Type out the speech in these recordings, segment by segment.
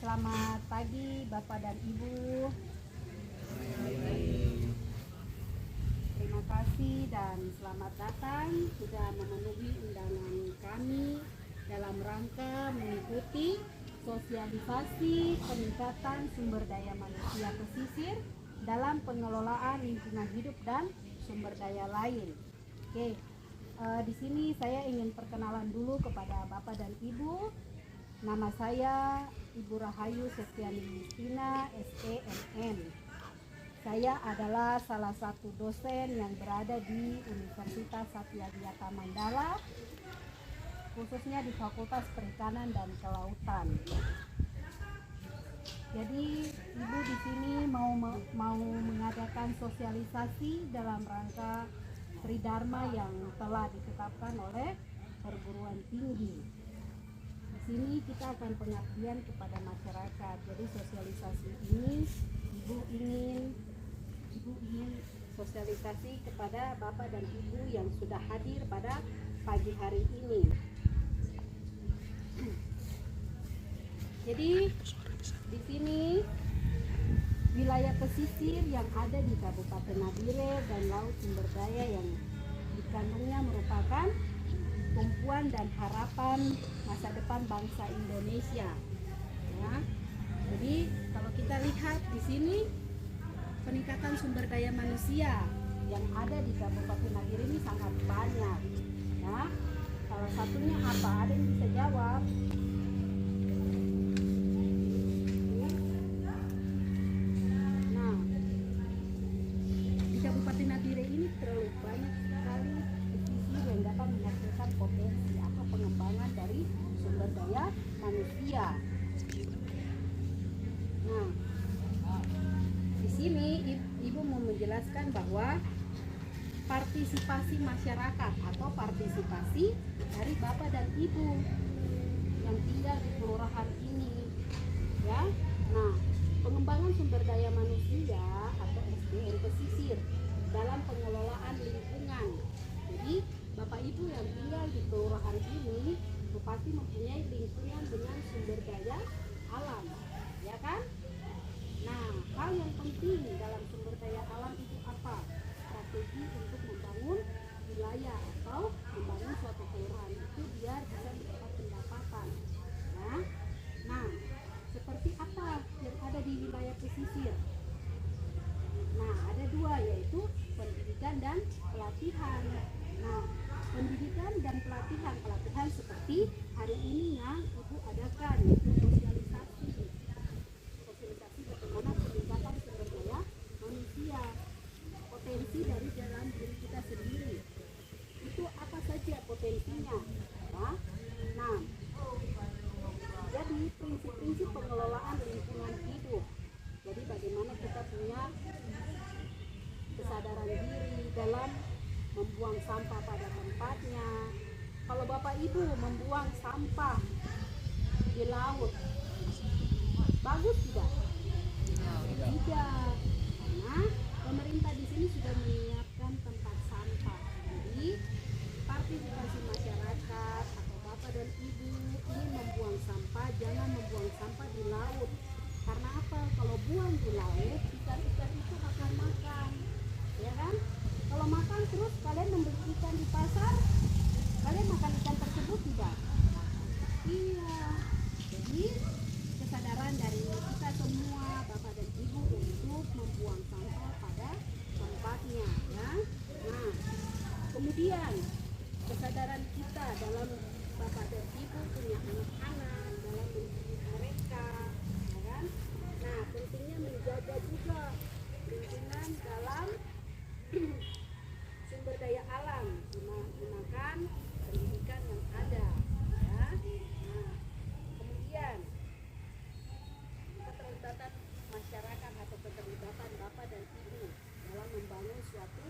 Selamat pagi Bapak dan Ibu. Terima kasih dan selamat datang sudah memenuhi undangan kami dalam rangka mengikuti sosialisasi peningkatan sumber daya manusia pesisir dalam pengelolaan lingkungan hidup dan sumber daya lain. Oke, di sini saya ingin perkenalan dulu kepada Bapak dan Ibu. Nama saya Ibu Rahayu Septiani Justina, SEMN. Saya adalah salah satu dosen yang berada di Universitas Satyadhyata Mandala, khususnya di Fakultas Perikanan dan Kelautan. Jadi Ibu di sini mau mengadakan sosialisasi dalam rangka Tridharma yang telah ditetapkan oleh perguruan tinggi. Di sini kita akan pengabdian kepada masyarakat. Jadi sosialisasi ini Ibu ingin sosialisasi kepada Bapak dan Ibu yang sudah hadir pada pagi hari ini. Jadi di sini wilayah pesisir yang ada di Kabupaten Nabire dan Laut Sumber Daya yang dikandungnya merupakan tumpuan dan harapan masa depan bangsa Indonesia. Ya. Jadi kalau kita lihat di sini peningkatan sumber daya manusia yang ada di Kabupaten Nabire ini sangat banyak. Ya. Salah satunya apa? Ada yang bisa jawab? Nah, di Kabupaten Nabire ini terlalu banyak sekali pesisir yang dapat menghasilkan potensi atau pengembangan dari sumber daya manusia. Nah, di sini Ibu mau menjelaskan bahwa partisipasi masyarakat atau partisipasi dari Bapak dan Ibu yang tinggal di kelurahan ini, ya. Nah, pengembangan sumber daya manusia atau SDM pesisir dalam pengelolaan lingkungan. Jadi Bapak Ibu yang tinggal di kelurahan ini pasti mempunyai lingkungan dengan sumber daya alam, ya kan? Nah, hal yang penting dalam sumber daya alam itu apa? Strategi untuk membangun wilayah atau membangun suatu kelurahan itu biar bisa mendapat pendapatan. Ya. Nah, seperti apa yang ada di wilayah pesisir? Nah, ada dua, yaitu pendidikan dan pelatihan. Nah, pendidikan dan pelatihan seperti hari ini yang Ibu adakan, yaitu sosialisasi bagaimana peningkatan sumber daya manusia, potensi dari dalam diri kita sendiri. Itu apa saja potensinya? Ya? Nah, jadi prinsip-prinsip pengelolaan lingkungan hidup. Jadi bagaimana kita punya kesadaran diri dalam membuang sampah pada tempatnya. Kalau Bapak Ibu membuang sampah di laut, bagus tidak? Tidak. Karena pemerintah di sini sudah menyiapkan tempat sampah. Jadi partisipasi masyarakat atau Bapak dan Ibu ingin membuang sampah, jangan membuang sampah di laut. Karena apa? Kalau buang di laut, ikan-ikan itu akan makan, ya kan? Kalau makan terus kalian membeli ikan di pasar, kalian makan ikan tersebut tidak? Iya. Jadi kesadaran dari kita semua Bapak dan Ibu untuk membuang sampah pada tempatnya, ya. Nah, kemudian kesadaran kita dalam Bapak dan Ibu punya anak-anak dalam mendidik mereka, ya kan? Nah, pentingnya menjaga juga lingkungan dalam sumber daya alam, menggunakan pendidikan yang ada, ya. Nah, kemudian keterlibatan masyarakat atau keterlibatan Bapak dan Ibu dalam membangun suatu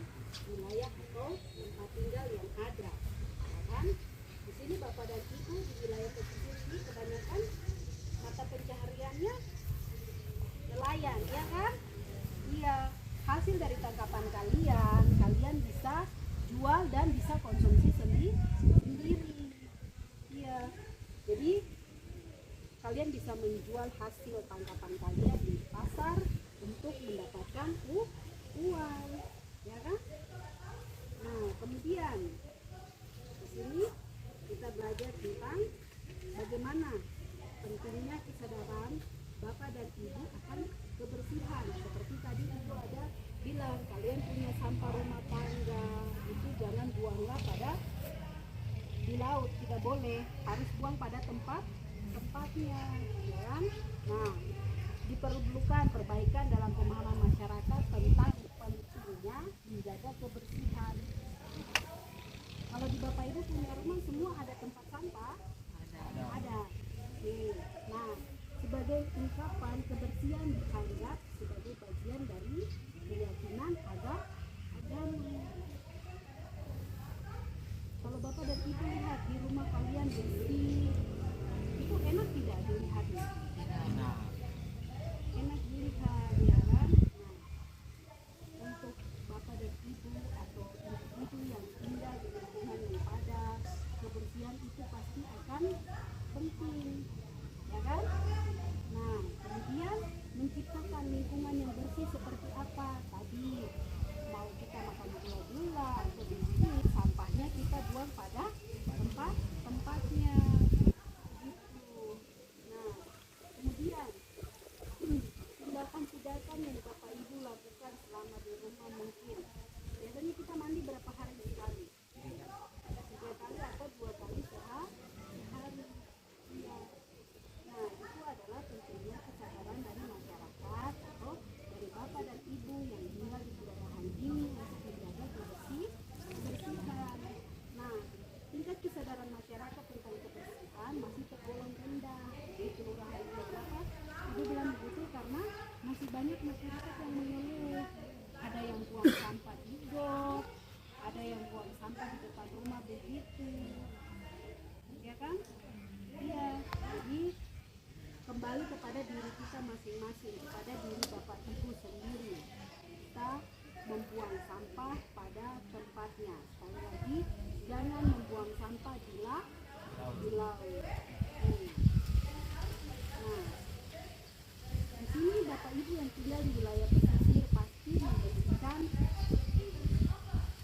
wilayah atau tempat tinggal yang ada, ya kan? Di sini Bapak dan Ibu di wilayah pesisir ini kebanyakan mata pencahariannya nelayan, ya kan? Iya. Hasil dari tangkapan kalian bisa jual dan bisa konsumsi sendiri. Iya. Jadi kalian bisa menjual hasil tangkapan kalian di pasar untuk mendapatkan uang, ya kan? Nah, kemudian di sini kita belajar tentang bagaimana pentingnya kesadaran Bapak dan Ibu akan kebersihan. Seperti tadi Ibu ada bilang, kalian punya sampah rumah tangga itu jangan buanglah pada di laut, tidak boleh, harus buang pada tempatnya, ya kan? Nah, diperlukan perbaikan dalam pemahaman masyarakat tentang pentingnya menjaga kebersihan. Kalau di Bapak Ibu punya rumah semua ada tempat sampah? Ada. Oke. Nah, sebagai ungkapan kebersihan dianggap sebagai bagian dari keyakinan agama. Kalau Bapak dan Ibu lihat di rumah kalian bersih, itu enak tidak dilihatnya? Enak dilihat, ya kan? Nah, untuk Bapak dan Ibu atau ibu yang tinggal di lingkungan yang padat, kebersihan itu pasti akan penting, ya kan? Nah, kemudian menciptakan lingkungan yang bersih seperti apa? Tadi mau kita makan gula-gula atau biskuit, sampahnya kita buang pada tempatnya gitu. Nah, kemudian tindakan-tindakan yang Bapak Ibu lakukan selama di rumah mungkin biasanya kita mandi berapa hari sekali? 3 kali atau 2 kali sehari. Ya. Nah, itu adalah tentunya kesadaran dari masyarakat atau dari Bapak dan Ibu yang tinggal di kelurahan ini untuk menjaga kebersihan. Nah, tingkat kesadaran masyarakat tentang kebersihan masih tergolong rendah di kelurahan ini. Kenapa Ibu bilang begitu? Karena masih banyak masyarakat yang mengeluh. Ada yang buang sampah di got, ada yang buang sampah di depan rumah begitu, ya kan? Iya. Jadi kembali kepada diri kita masing-masing, kepada diri Bapak Ibu sendiri. Kita membuang sampah pada tempatnya. Sekali lagi, jangan membuang sampah di laut. Nah, di sini Bapak Ibu yang tinggal di wilayah pesisir pasti membersihkan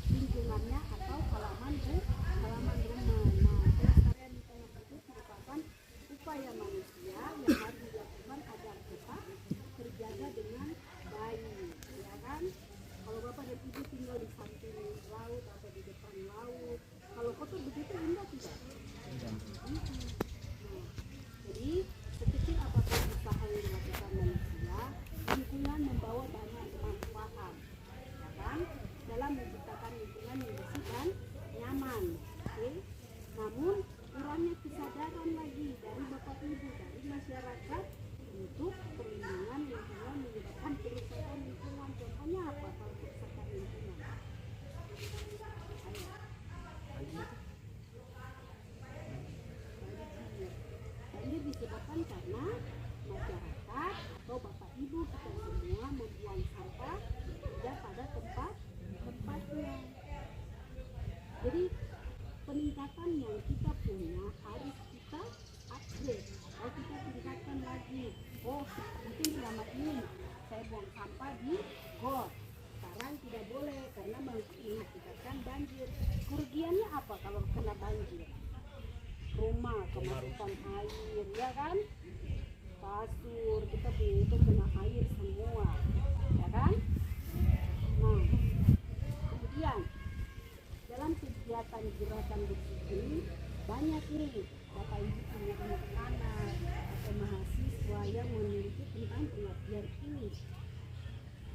lingkungannya atau halaman rumah. Nah, pelestarian lingkungan itu merupakan upaya manusia yang harus dilakukan agar tetap terjaga dengan baik, ya kan? Kalau Bapak dan Ibu tinggal di samping laut atau di depan laut, kalau kotor begitu indah tidak? Nah, jadi sekecil apapun usaha yang dilakukan manusia, lingkungan membawa banyak manfaat, ya kan? Dalam menciptakan lingkungan yang bersih dan nyaman. Oke? Namun kurangnya kesadaran lagi dari Bapak Ibu, dari masyarakat untuk perlindungan lingkungan menyebabkan kerusakan lingkungan. Contohnya apa kalau kerusakan lingkungan? Banjir disebabkan karena masyarakat atau Bapak Ibu kita semua membuang sampah tidak pada tempatnya. Jadi peningkatan yang kita punya harus kita upgrade atau kita tingkatkan lagi. Oh, mungkin selama ini saya buang sampah di got, sekarang tidak boleh karena mengakibatkan banjir. Kerugiannya apa kalau kena banjir? Rumah kemasukan air, ya kan? Kasur kita itu kena air semua, ya kan? Nah, kemudian dalam kegiatan gerakan bersih ini banyak nih Bapak Ibu punya anak-anak atau mahasiswa yang memiliki tentang pengertian ini.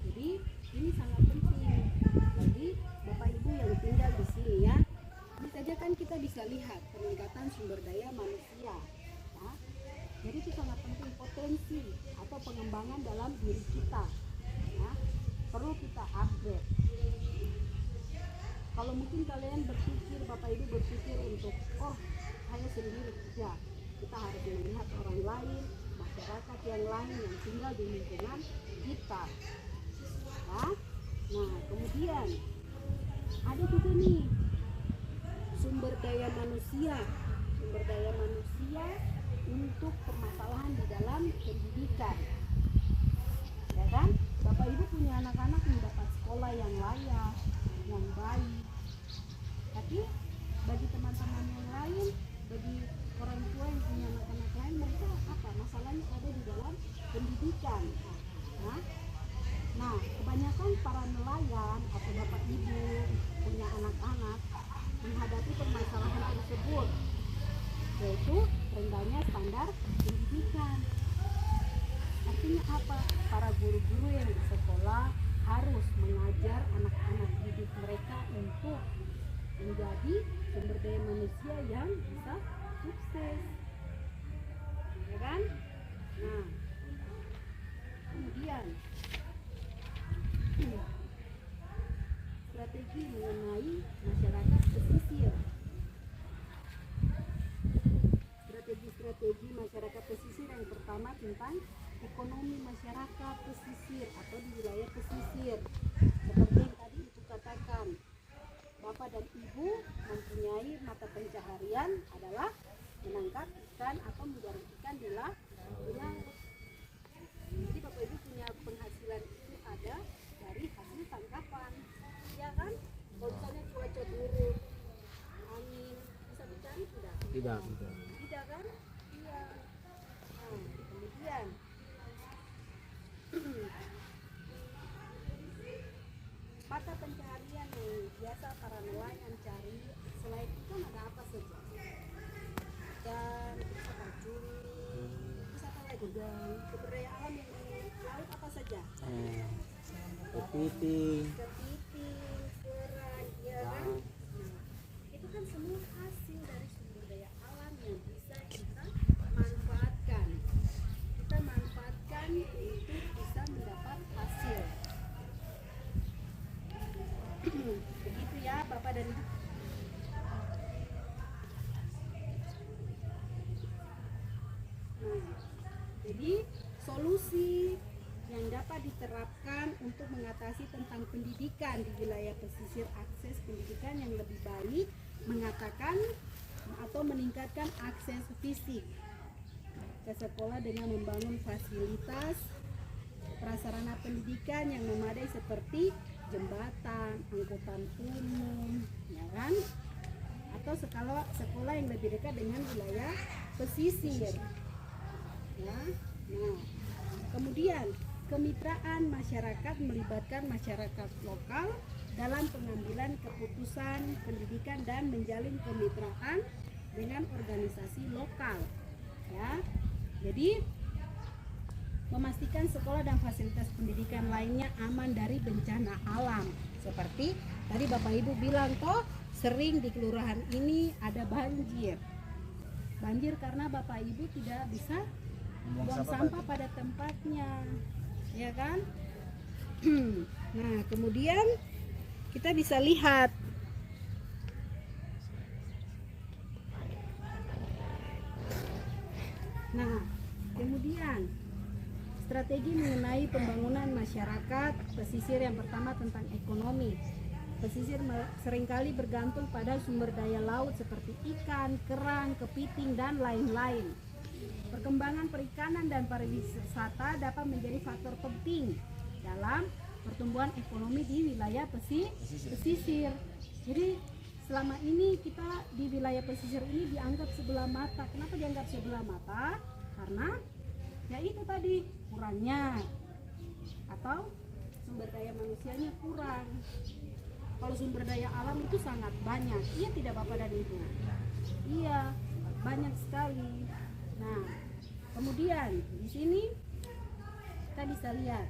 Jadi ini sangat penting bagi Bapak Ibu yang tinggal di sini, ya. Ini saja kan kita bisa lihat peningkatan sumber daya manusia. Ya. Jadi itu sangat penting, potensi atau pengembangan dalam diri kita. Ya. Perlu kita upgrade. Kalau mungkin kalian berpikir, Bapak Ibu berpikir untuk, oh saya sendiri tidak. Kita harus melihat orang lain, masyarakat yang lain yang tinggal di lingkungan kita. Ya. Nah, kemudian ada juga nih sumber daya manusia untuk permasalahan di dalam pendidikan. Ya kan? Bapak Ibu punya anak-anak mendapat sekolah yang layak, yang baik. Tapi bagi teman-teman yang lain, bagi orang tua yang punya anak-anak lain, mereka apa? Masalahnya ada di dalam pendidikan. Nah, kebanyakan para nelayan atau bapak ibu punya anak-anak menghadapi permasalahan tersebut, yaitu rendahnya standar pendidikan. Artinya apa? Para guru-guru yang di sekolah harus mengajar anak-anak didik mereka untuk menjadi sumber daya manusia yang bisa sukses, ya kan? Nah, kemudian strategi mengenai masyarakat pesisir. Strategi masyarakat pesisir yang pertama tentang ekonomi masyarakat pesisir atau di wilayah pesisir. Seperti yang tadi Ibu katakan, Bapak dan Ibu mempunyai mata pencaharian adalah menangkap ikan atau mencari ikan di laut. Jadi Bapak Ibu punya penghasilan itu ada dari hasil tangkapan, ya kan? Kalau misalnya cuaca buruk, angin, bisa dicari tidak? Tidak. Tidak kan? Iya. Nah, kemudian mata pencaharian yang biasa para nelayan cari selain ikan ada apa saja? Dan bisa cumi, bisa apa lagi? Dan sumber daya alam yang di laut apa saja? Kepiting, kerang, ya kan? Nah, itu kan semua hasil dari sumber daya alam yang bisa kita manfaatkan. Kita manfaatkan untuk bisa mendapat hasil. Begitu ya Bapak dan Ibu. Jadi solusi yang dapat diterapkan untuk mengatasi tentang pendidikan di wilayah pesisir, akses pendidikan yang lebih baik, mengatakan atau meningkatkan akses fisik ke sekolah dengan membangun fasilitas prasarana pendidikan yang memadai seperti jembatan, angkutan umum, ya kan? Atau sekolah yang lebih dekat dengan wilayah pesisir. Ya. Nah, kemudian kemitraan masyarakat melibatkan masyarakat lokal dalam pengambilan keputusan pendidikan dan menjalin kemitraan dengan organisasi lokal. Ya. Jadi memastikan sekolah dan fasilitas pendidikan lainnya aman dari bencana alam. Seperti tadi Bapak Ibu bilang toh, sering di kelurahan ini ada banjir. Banjir karena Bapak Ibu tidak bisa buang sampah pada tempatnya, ya kan? Nah, kemudian kita bisa lihat kemudian strategi mengenai pembangunan masyarakat pesisir yang pertama tentang ekonomi. Pesisir seringkali bergantung pada sumber daya laut seperti ikan, kerang, kepiting, dan lain-lain. Perkembangan perikanan dan pariwisata dapat menjadi faktor penting dalam pertumbuhan ekonomi di wilayah pesisir. Jadi selama ini kita di wilayah pesisir ini dianggap sebelah mata. Kenapa dianggap sebelah mata? Karena ya itu tadi kurangnya atau sumber daya manusianya kurang. Kalau sumber daya alam itu sangat banyak. Iya tidak Bapak dan Ibu? Iya, banyak sekali. Nah, kemudian di sini kita bisa lihat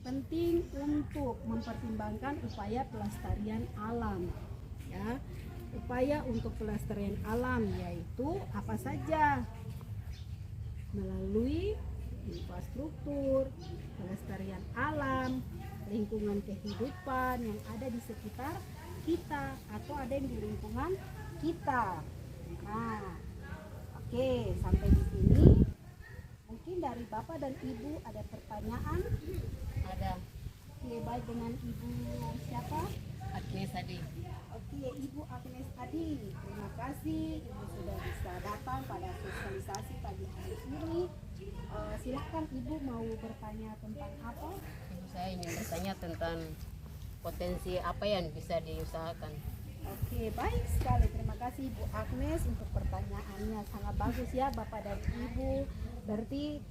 penting untuk mempertimbangkan upaya pelestarian alam. Ya, upaya untuk pelestarian alam yaitu apa saja? Melalui infrastruktur, pelestarian alam, lingkungan kehidupan yang ada di sekitar kita atau ada yang di lingkungan kita. Nah, oke, sampai di sini. Mungkin dari Bapak dan Ibu ada pertanyaan? ada Oke, baik dengan Ibu siapa? Agnes tadi. Oke, Ibu Agnes Adi. Terima kasih Ibu sudah bisa datang datang pada sosialisasi pagi hari ini. Silakan Ibu mau bertanya tentang apa? Saya ingin bertanya tentang potensi apa yang bisa diusahakan. Oke, baik sekali. Terima kasih Ibu Agnes untuk pertanyaannya. Sangat bagus ya Bapak dan Ibu. Berarti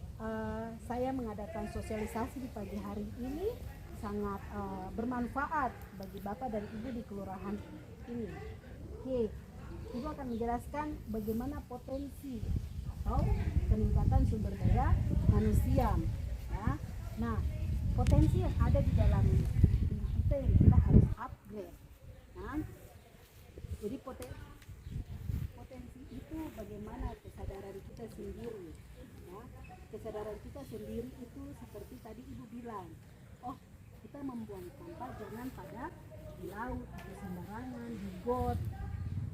saya mengadakan sosialisasi di pagi hari ini sangat bermanfaat bagi Bapak dan Ibu di kelurahan ini. Oke, Ibu akan menjelaskan bagaimana potensi atau peningkatan sumber daya manusia. Ya. Nah, potensi yang ada di dalam diri kita yang kita harus upgrade. Nah, jadi potensi itu bagaimana kesadaran kita sendiri. Ya. Kesadaran kita sendiri itu seperti tadi Ibu bilang, oh kita membuang sampah jangan pada di laut, di sembarangan, di got,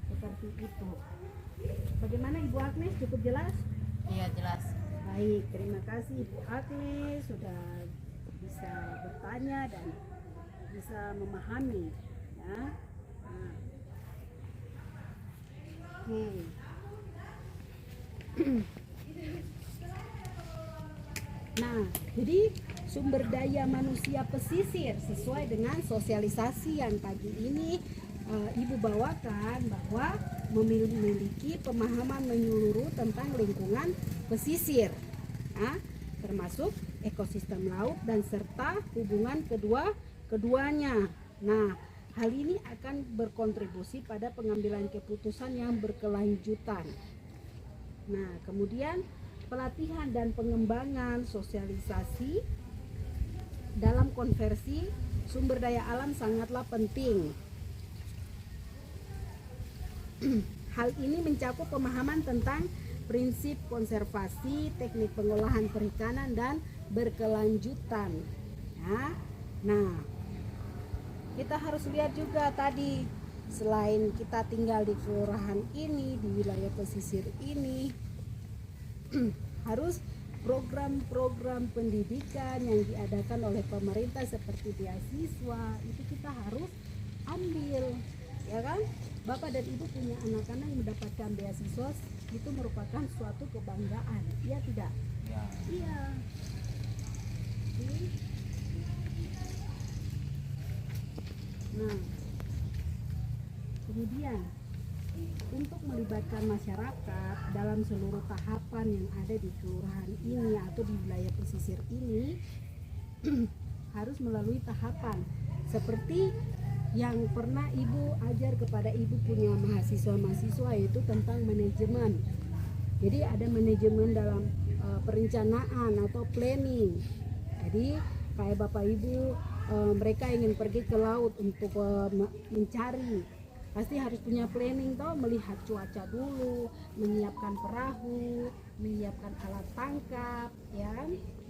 seperti itu. Bagaimana Ibu Agnes, cukup jelas? Iya, jelas. Baik, terima kasih Ibu Agnes sudah bisa bertanya dan bisa memahami ya. Oke. Nah, jadi sumber daya manusia pesisir sesuai dengan sosialisasi yang pagi ini Ibu bawakan bahwa memiliki pemahaman menyeluruh tentang lingkungan pesisir, termasuk ekosistem laut dan serta hubungan keduanya. Nah, hal ini akan berkontribusi pada pengambilan keputusan yang berkelanjutan. Nah, kemudian pelatihan dan pengembangan sosialisasi dalam konversi sumber daya alam sangatlah penting. Hal ini mencakup pemahaman tentang prinsip konservasi, teknik pengolahan perikanan dan berkelanjutan. Ya. Nah, kita harus lihat juga tadi, selain kita tinggal di kelurahan ini, di wilayah pesisir ini, harus program-program pendidikan yang diadakan oleh pemerintah seperti beasiswa itu kita harus ambil, ya kan? Bapak dan Ibu punya anak-anak yang mendapatkan beasiswa itu merupakan suatu kebanggaan, iya tidak? Ya. Iya. Nah, kemudian untuk melibatkan masyarakat dalam seluruh tahapan yang ada di kelurahan ini atau di wilayah pesisir ini harus melalui tahapan seperti yang pernah Ibu ajar kepada Ibu punya mahasiswa-mahasiswa, yaitu tentang manajemen. Jadi ada manajemen dalam perencanaan atau planning. Jadi kayak Bapak Ibu mereka ingin pergi ke laut untuk mencari, pasti harus punya planning toh, melihat cuaca dulu, menyiapkan perahu, menyiapkan alat tangkap, ya.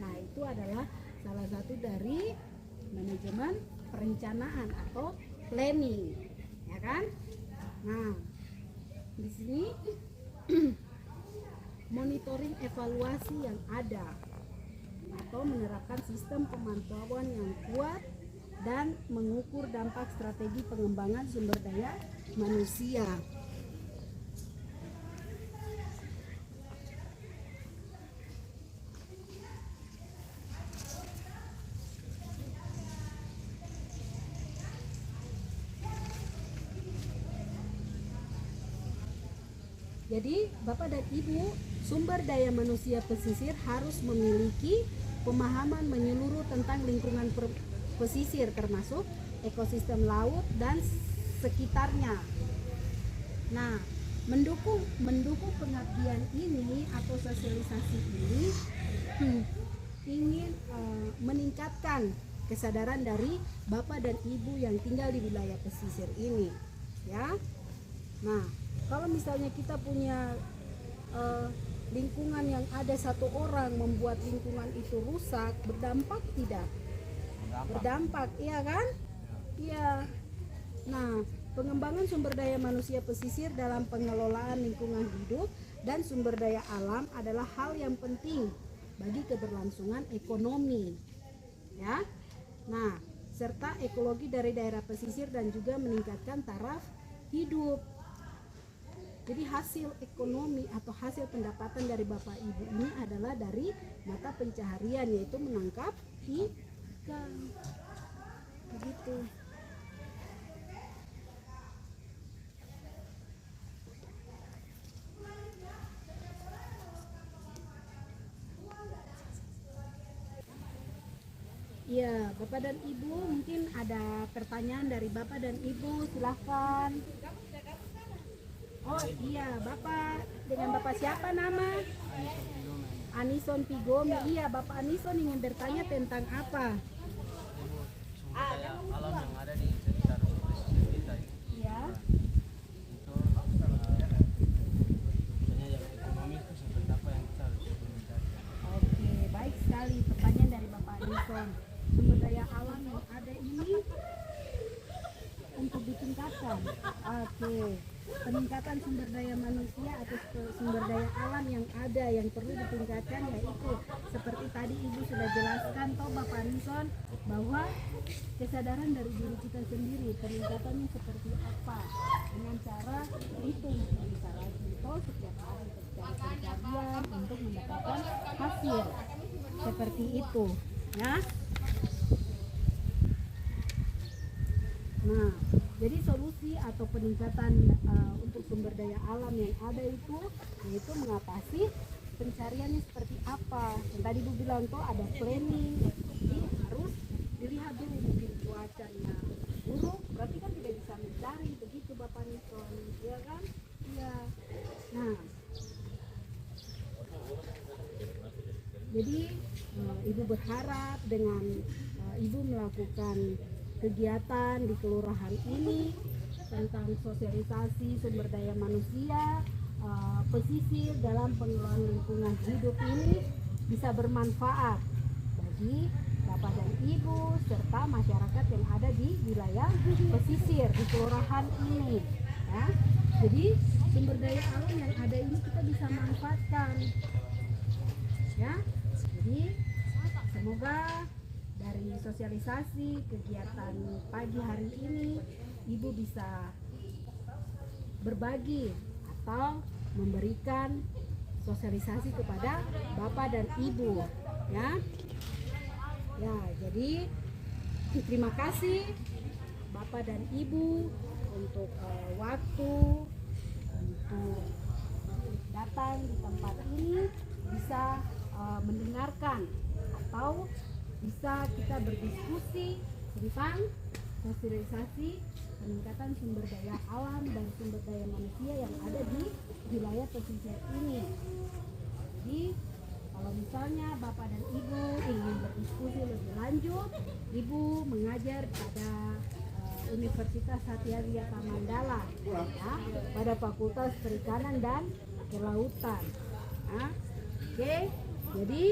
Nah, itu adalah salah satu dari manajemen perencanaan atau planning, ya kan? Nah, di sini monitoring evaluasi yang ada atau menerapkan sistem pemantauan yang kuat dan mengukur dampak strategi pengembangan sumber daya manusia. Jadi Bapak dan Ibu, sumber daya manusia pesisir harus memiliki pemahaman menyeluruh tentang lingkungan pesisir termasuk ekosistem laut dan sekitarnya. Nah, mendukung pengabdian ini atau sosialisasi ini ingin meningkatkan kesadaran dari Bapak dan Ibu yang tinggal di wilayah pesisir ini, ya. Nah, kalau misalnya kita punya lingkungan yang ada satu orang membuat lingkungan itu rusak, berdampak tidak? Berdampak, iya kan? Iya. Nah, pengembangan sumber daya manusia pesisir dalam pengelolaan lingkungan hidup dan sumber daya alam adalah hal yang penting bagi keberlangsungan ekonomi, ya. Nah, serta ekologi dari daerah pesisir dan juga meningkatkan taraf hidup. Jadi hasil ekonomi atau hasil pendapatan dari Bapak Ibu ini adalah dari mata pencaharian, yaitu menangkap ikan. Begitu. Ya, Bapak dan Ibu, mungkin ada pertanyaan dari Bapak dan Ibu, silahkan. Oh iya, Bapak, dengan Bapak siapa nama? Anison Pigome. Iya, Bapak Anison ingin bertanya tentang apa? Sumber daya alam yang ada di sekitar pesisir kita Ya. itu misalnya yang ekonomi itu seperti apa yang kita harus implementasi. Oke, baik sekali pertanyaan dari Bapak Anison. Sumber daya alam yang ada ini untuk ditingkatkan. Oke, peningkatan sumber daya manusia atau sumber daya alam yang ada yang perlu ditingkatkan, yaitu seperti tadi Ibu sudah jelaskan toh Bapak Anison, bahwa kesadaran dari diri kita sendiri, peningkatannya seperti apa, dengan cara hitung bisa rajin toh setiap hari secara pencarian untuk mendapatkan hasil seperti itu ya. Nah, jadi solusi atau peningkatan untuk sumber daya alam yang ada itu, yaitu mengatasi pencariannya seperti apa. Yang tadi Bu bilang tuh ada planning, jadi harus dilihat dulu, mungkin cuacanya buruk, berarti kan tidak bisa mencari, begitu Bapak Nison, ya kan? Iya. Nah, jadi Ibu berharap dengan Ibu melakukan kegiatan di kelurahan ini tentang sosialisasi sumber daya manusia, pesisir dalam pengelolaan lingkungan hidup ini bisa bermanfaat bagi Bapak dan Ibu serta masyarakat yang ada di wilayah pesisir di kelurahan ini ya. Jadi sumber daya alam yang ada ini kita bisa manfaatkan ya. Jadi semoga dari sosialisasi kegiatan pagi hari ini Ibu bisa berbagi atau memberikan sosialisasi kepada Bapak dan Ibu ya. Ya, jadi terima kasih Bapak dan Ibu untuk waktu untuk datang di tempat ini, bisa mendengarkan atau bisa kita berdiskusi tentang sosialisasi peningkatan sumber daya alam dan sumber daya manusia yang ada di wilayah pesisir ini. Jadi kalau misalnya Bapak dan Ibu ingin berdiskusi lebih lanjut, Ibu mengajar pada Universitas Satya Mandala ya, pada Fakultas Perikanan dan Kelautan. Nah, oke, jadi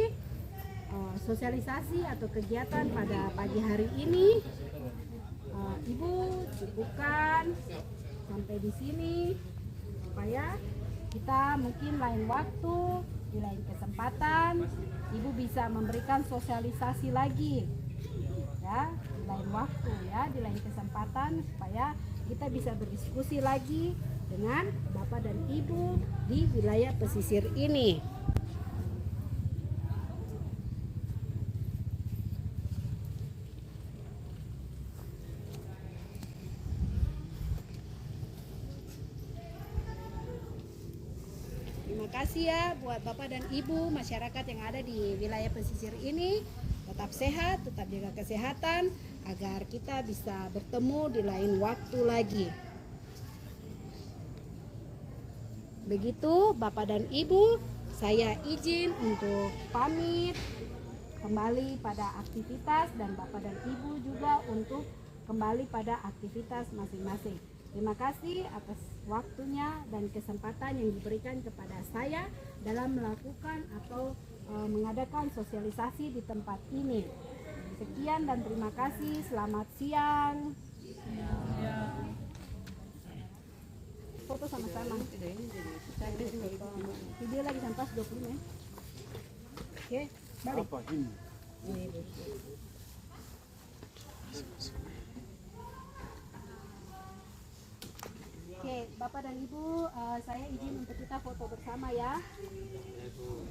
sosialisasi atau kegiatan pada pagi hari ini Ibu cukupkan sampai di sini, supaya kita mungkin lain waktu, di lain kesempatan Ibu bisa memberikan sosialisasi lagi ya, di lain waktu ya, di lain kesempatan, supaya kita bisa berdiskusi lagi dengan Bapak dan Ibu di wilayah pesisir ini. Terima kasih ya buat Bapak dan Ibu masyarakat yang ada di wilayah pesisir ini. Tetap sehat, tetap jaga kesehatan agar kita bisa bertemu di lain waktu lagi. Begitu Bapak dan Ibu, saya izin untuk pamit kembali pada aktivitas, dan Bapak dan Ibu juga untuk kembali pada aktivitas masing-masing. Terima kasih atas waktunya dan kesempatan yang diberikan kepada saya dalam melakukan atau mengadakan sosialisasi di tempat ini. Sekian dan terima kasih. Selamat siang. Foto sama-sama. Video lagi sampai 20 ya. Oke, balik. Apa ini? Oke, Bapak dan Ibu, saya izin untuk kita foto bersama ya. Ya, Bu.